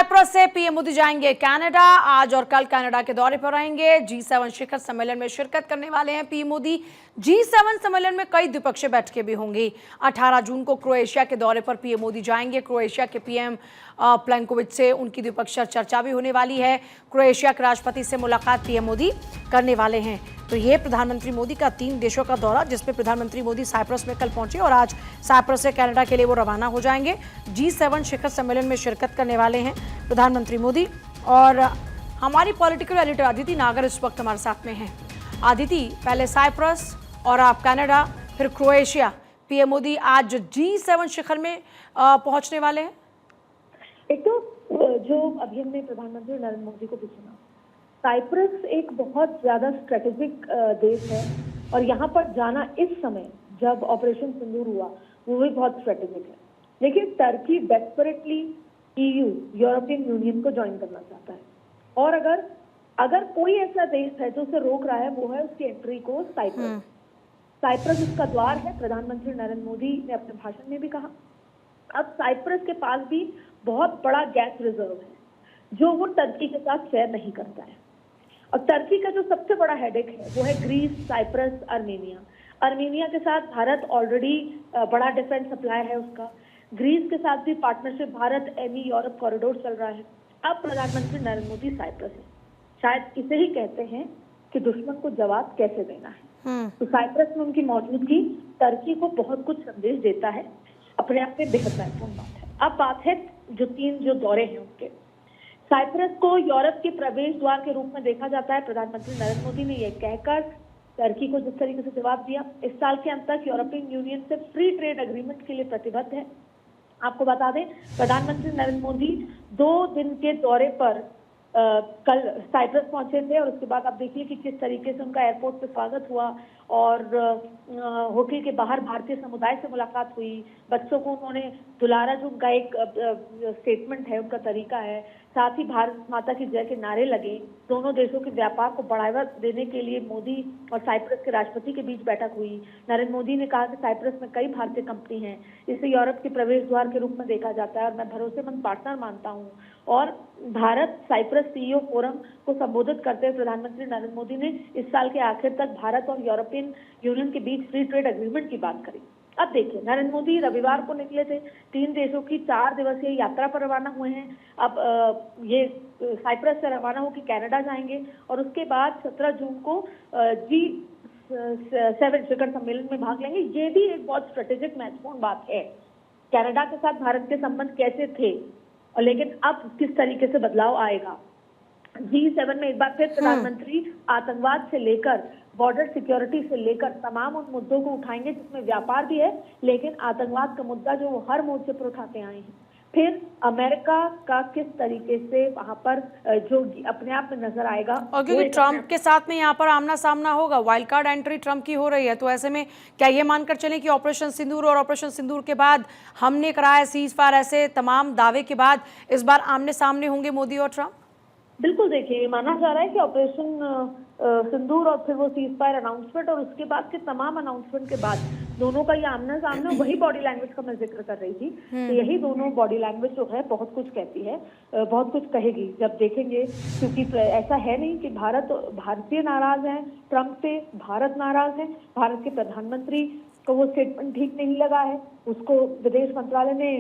Cyprus से PM Modi जाएंगे Canada. आज और कल कनाडा के दौरे पर रहेंगे। G7 शिखर सम्मेलन में शिरकत करने वाले हैं पीएम मोदी। G7 सम्मेलन में कई द्विपक्षीय बैठकें भी होंगी। 18 जून को क्रोएशिया के दौरे पर पीएम मोदी जाएंगे। क्रोएशिया के पीएम प्लेनकोविच से उनकी द्विपक्षीय चर्चा भी होने वाली है। क्रोएशिया के राष्ट्रपति से मुलाकात पीएम मोदी करने वाले हैं। तो ये प्रधानमंत्री मोदी का 3 देशों का दौरा, जिसमें प्रधानमंत्री मोदी साइप्रस में कल पहुंचे और आज साइप्रस से कनाडा के लिए वो रवाना हो जाएंगे। G7 शिखर सम्मेलन में शिरकत करने वाले हैं प्रधानमंत्री मोदी। और हमारी पॉलिटिकल एडिटर अदिति नागर इस वक्त हमारे साथ में हैं। अदिति, पहले साइप्रस और आप कनाडा, फिर क्रोएशिया। पीएम मोदी आज G7 शिखर में पहुंचने वाले हैं। एक तो जो अभी हमने प्रधानमंत्री नरेंद्र मोदी को भी सुना, साइप्रस एक बहुत ज्यादा स्ट्रेटेजिक देश है और यहाँ पर जाना इस समय जब ऑपरेशन सिंदूर हुआ वो भी बहुत स्ट्रेटेजिक है। लेकिन Turkey desperately EU European union को ज्वाइन करना चाहता है और अगर कोई ऐसा देश है जो उसे रोक रहा है वो है उसकी एंट्री को साइप्रस। साइप्रस उसका द्वार है। प्रधानमंत्री नरेंद्र मोदी ने अपने भाषण में भी कहा। अब साइप्रस के पास भी बहुत बड़ा गैस रिजर्व है जो वो टर्की के साथ शेयर नहीं करता है। और टर्की का जो सबसे बड़ा हेडेक है वो है ग्रीस, साइप्रस, अर्मेनिया। अर्मेनिया के साथ भारत ऑलरेडी बड़ा डिफेंस सप्लाई है उसका। ग्रीस के साथ भी पार्टनरशिप भारत एमी यूरोप कॉरिडोर चल रहा है। अब प्रधानमंत्री नरेंद्र मोदी साइप्रस है। शायद इसे ही कहते हैं कि दुश्मन को जवाब कैसे देना है। तो साइप्रस में उनकी मौजूदगी टर्की को बहुत कुछ संदेश देता है। अपने आप में बेहद महत्वपूर्ण बात है। अब बात है जो दौरे हैं उनके। साइप्रस को यूरोप के प्रवेश द्वार के रूप में देखा जाता है। प्रधानमंत्री नरेंद्र मोदी ने यह कहकर टर्की को जिस तरीके से जवाब दिया, इस साल के अंत तक यूरोपियन यूनियन से फ्री ट्रेड एग्रीमेंट के लिए प्रतिबद्ध है। आपको बता दें, प्रधानमंत्री नरेंद्र मोदी 2 दिन के दौरे पर कल साइप्रस पहुंचे थे और उसके बाद आप देखिए कि किस तरीके से उनका एयरपोर्ट पे स्वागत हुआ और होटल के बाहर भारतीय समुदाय से मुलाकात हुई। बच्चों को उन्होंने दुलारा, जो उनका एक स्टेटमेंट है, उनका तरीका है। साथ ही भारत माता की जय के नारे लगे। दोनों देशों के व्यापार को बढ़ावा देने के लिए मोदी और साइप्रस के राष्ट्रपति के बीच बैठक हुई। नरेंद्र मोदी ने कहा कि साइप्रस में कई भारतीय कंपनी हैं, इसे यूरोप के प्रवेश द्वार के रूप में देखा जाता है और मैं भरोसेमंद पार्टनर मानता हूं। और भारत साइप्रस CEO फोरम को संबोधित करते हुए प्रधानमंत्री नरेंद्र मोदी ने इस साल के आखिर तक भारत और यूरोपियन यूनियन के बीच फ्री ट्रेड एग्रीमेंट की बात करी। अब देखिए, नरेंद्र मोदी रविवार को निकले थे। 3 देशों की 4 दिवसीय यात्रा पर रवाना हुए हैं। अब ये साइप्रस से रवाना होकर कनाडा जाएंगे और उसके बाद 17 जून को G7 शिखर सम्मेलन में भाग लेंगे। ये भी एक बहुत स्ट्रेटेजिक महत्वपूर्ण बात है। कनाडा के साथ भारत के संबंध कैसे थे और लेकिन अब किस तरीके से बदलाव आएगा। G7 में एक बार फिर प्रधानमंत्री आतंकवाद से लेकर बॉर्डर सिक्योरिटी से लेकर तमाम उन मुद्दों को उठाएंगे जिसमें व्यापार भी है, लेकिन आतंकवाद का मुद्दा जो वो हर मोर्चे पर उठाते आए हैं। फिर अमेरिका का किस तरीके से वहां पर जो अपने आप में नजर आएगा। और क्योंकि ट्रंप के साथ में यहाँ पर आमना सामना होगा, वाइल्ड कार्ड एंट्री ट्रंप की हो रही है, तो ऐसे में क्या ये मानकर चलें कि ऑपरेशन सिंदूर और ऑपरेशन सिंदूर के बाद हमने कराया सीज फायर, ऐसे तमाम दावे के बाद इस बार आमने सामने होंगे मोदी और ट्रंप? बिल्कुल, देखिए, माना जा रहा है कि ऑपरेशन सिंदूर और फिर वो सीज फायर अनाउंसमेंट और उसके बाद के तमाम अनाउंसमेंट के बाद दोनों का ये आमना सामना, वही बॉडी लैंग्वेज का मैं जिक्र कर रही थी। तो यही दोनों बॉडी लैंग्वेज जो है बहुत कुछ कहती है, बहुत कुछ कहेगी जब देखेंगे। क्योंकि ऐसा है नहीं कि भारतीय नाराज हैं ट्रंप से, भारत नाराज है। भारत के प्रधानमंत्री को वो स्टेटमेंट ठीक नहीं लगा है। उसको विदेश मंत्रालय ने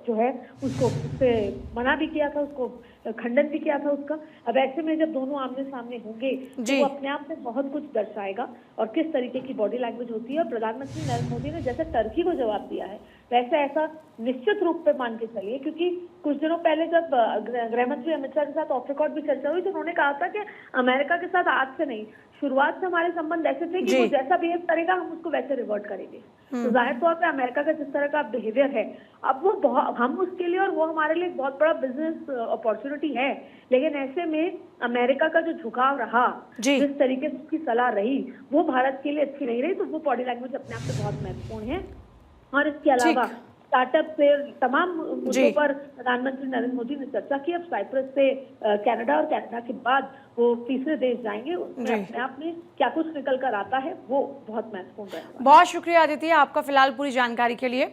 जो है उसको उससे मना भी किया था, उसको खंडन भी किया था उसका। अब ऐसे में जब दोनों आमने सामने होंगे तो वो अपने आप में बहुत कुछ दर्शाएगा और किस तरीके की बॉडी लैंग्वेज होती है। और प्रधानमंत्री नरेंद्र मोदी ने जैसे टर्की को जवाब दिया है वैसे ऐसा निश्चित रूप पे मान के चलिए, क्योंकि कुछ दिनों पहले जब गृहमंत्री अमित शाह के साथ ऑफ रिकॉर्ड भी चर्चा हुई तो उन्होंने कहा था कि अमेरिका के साथ आज से नहीं, शुरुआत से हमारे संबंध ऐसे थे कि वो जैसा बिहेव करेगा हम उसको वैसे रिवर्ट करेंगे। तो जाहिर तौर पे अमेरिका का जिस तरह का बिहेवियर है, अब वो हम उसके लिए और वो हमारे लिए एक बहुत बड़ा बिजनेस अपॉर्चुनिटी है। लेकिन ऐसे में अमेरिका का जो झुकाव रहा, जिस तरीके से उसकी सलाह रही, वो भारत के लिए अच्छी नहीं रही। तो वो बॉडी लैंग्वेज अपने आप में बहुत महत्वपूर्ण है। और इसके अलावा स्टार्टअप से तमाम मुद्दों पर प्रधानमंत्री नरेंद्र मोदी ने चर्चा की। अब साइप्रस से कनाडा और कनाडा के बाद वो तीसरे देश जाएंगे, उसमें अपने आप में क्या कुछ निकल कर आता है वो बहुत महत्वपूर्ण है। बहुत शुक्रिया अदिति आपका फिलहाल पूरी जानकारी के लिए।